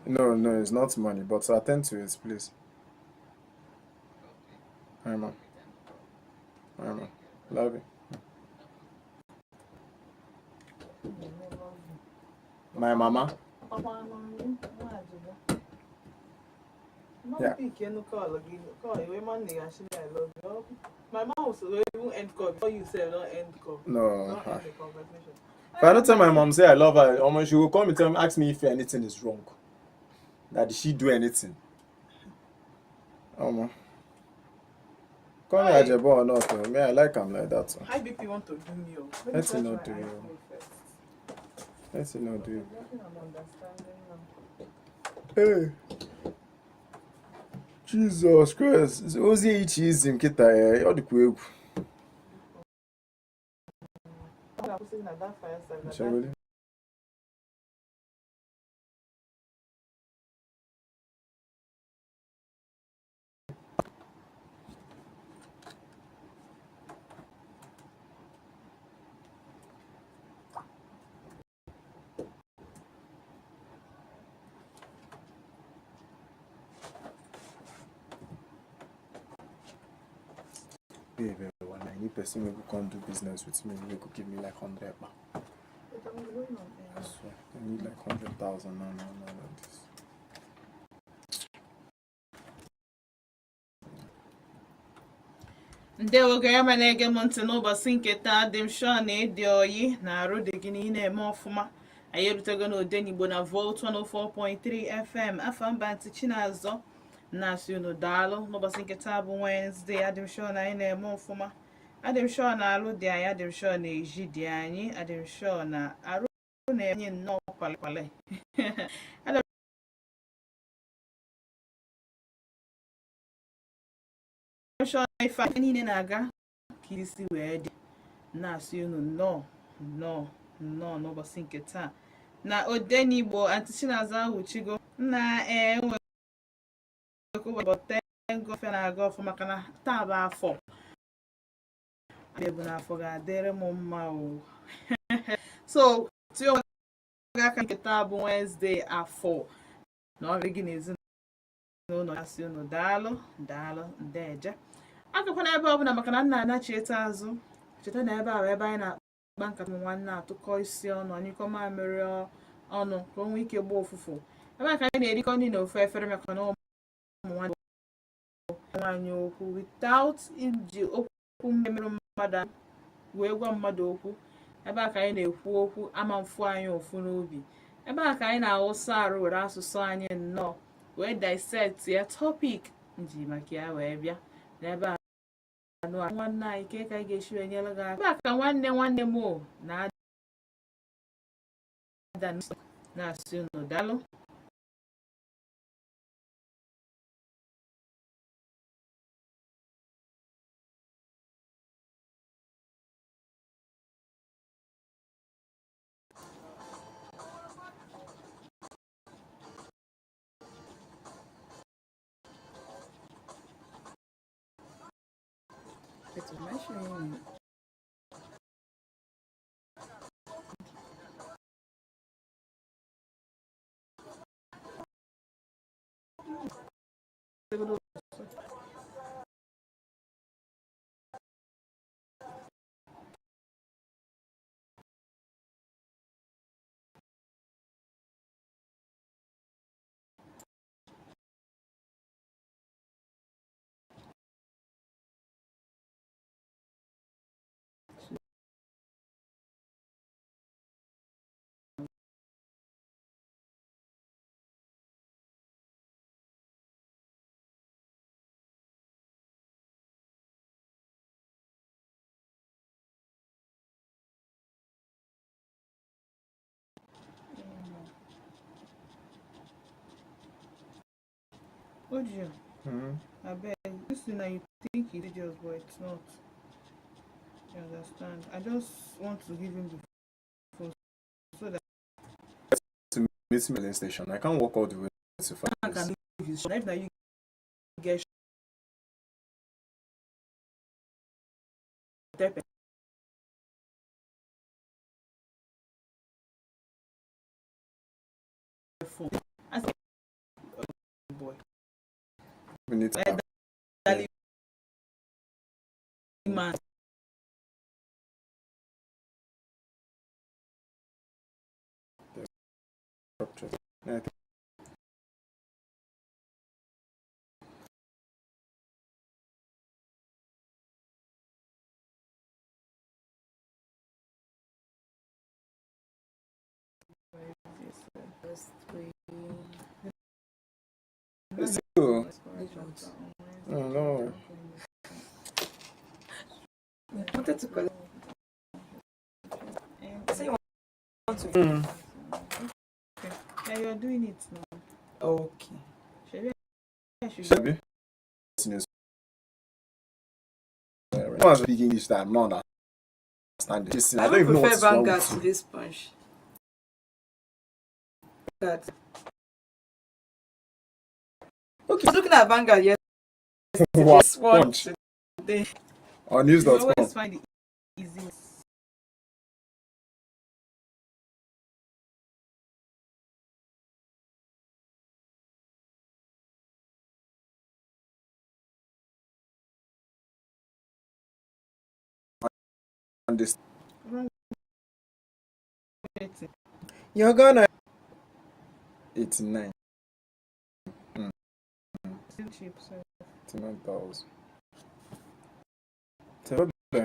No, no, it's not money, but attend to it, please. Hi, mom. Hi, mom. Love you. My mama? Yeah. My mom was even end call before you said don't end call. No. Don't end the conversation. If I don't tell my mom, say I love her, almost she will come and ask me if anything is wrong. That did she do anything? Call me Ajebo or not, though. Me, I like him like that. So. High BP want to do me. Let's not do you. Let's not do you. Hey. Jesus Christ. Ozi each is him kita all the quick. Baby, when I need person who can do business with me, you could give me like 100 baht. I swear, I need like 100,000 now, like this. Ndewo ga-eme na-ege m ntị n'ụbọchị nke taa dị m sure na ịdị oyi na arụ dị gị na ị na-eme ọfụma. Anyị erutego na Odenigbo na Volt 104.3 FM afọ mba ntị Chinazọ na-asị unu daalụ n'ụbọchị nke taa bụ Wednesday. Adị m sure na anyị na-eme ọfụma. Adị m sure na arụ dị anyị, adị m sure na eji dị anyị, adị m sure na arụ na-enye nnọọ kwale. Ife niile na-aga ka isi wee dị na-asị unu nnọọ n'ụbọchị nke taa na Odenigbo Aunty Chinazọ ahụchigo na enwe ngofe na-aga ọfụ maka na taa bụ afọ bụ n'afọ ga-adịrị m mma o. So tie onwe gị aka nke taa bụ Wednesday afọ na ọrịa gị na ezinụlọ asị unu daalụ ndeje. Agakwana ebe ọbụla maka na nna anachieta azụ. Cheta na ebe ahụ ebe anyị na-akpa nkata ụmụ nwanne atụkọ isi ọnụ, anyị kọ mamịrị ọnụ ka o nwee ike gba ụfụfụ. Ebe a ka anyị na-erikọ nri na ofu efere maka na ụmụ nwaanyị okwu without iji okwu mmerụ mmadụ wee gwa mmadụ okwu. Ebe a ka anyị na-ekwu okwu ama mfu anyị ofu n'obi. Ebe a ka anyị na-awụsa arụ were asụsụ anyị nnọọ wee dissect ya topic nji maka ya wee bịa n'ebe a nwanne anyị ke ka anyị ga-esi wee nyere gị aka. Ebe a ka nwanne m na-ada na-asị unu daalụ. It's measuring. Ojo, I beg, listen, you think it's serious, but it's not. You understand? I just want to give him the phone so that To meet me at the station. I can't walk all the way to find I can give you. If you get phone. We need to have elderly man. structure. Yeah, I think it's cool. Oh no. I wanted to collect. Say you want to. Yeah, you're doing it now. Okay. Maybe I should Should no one speak English that I'm not understanding. I I don't would even know what prefer is wrong Vanguard with to you. this punch. Vanguard. Okay, I was looking at Vanguard yesterday. Wow. This one Punch. today. On you news.com. always find it easy. And this. You're gonna. 89. Still cheap, so 89,000.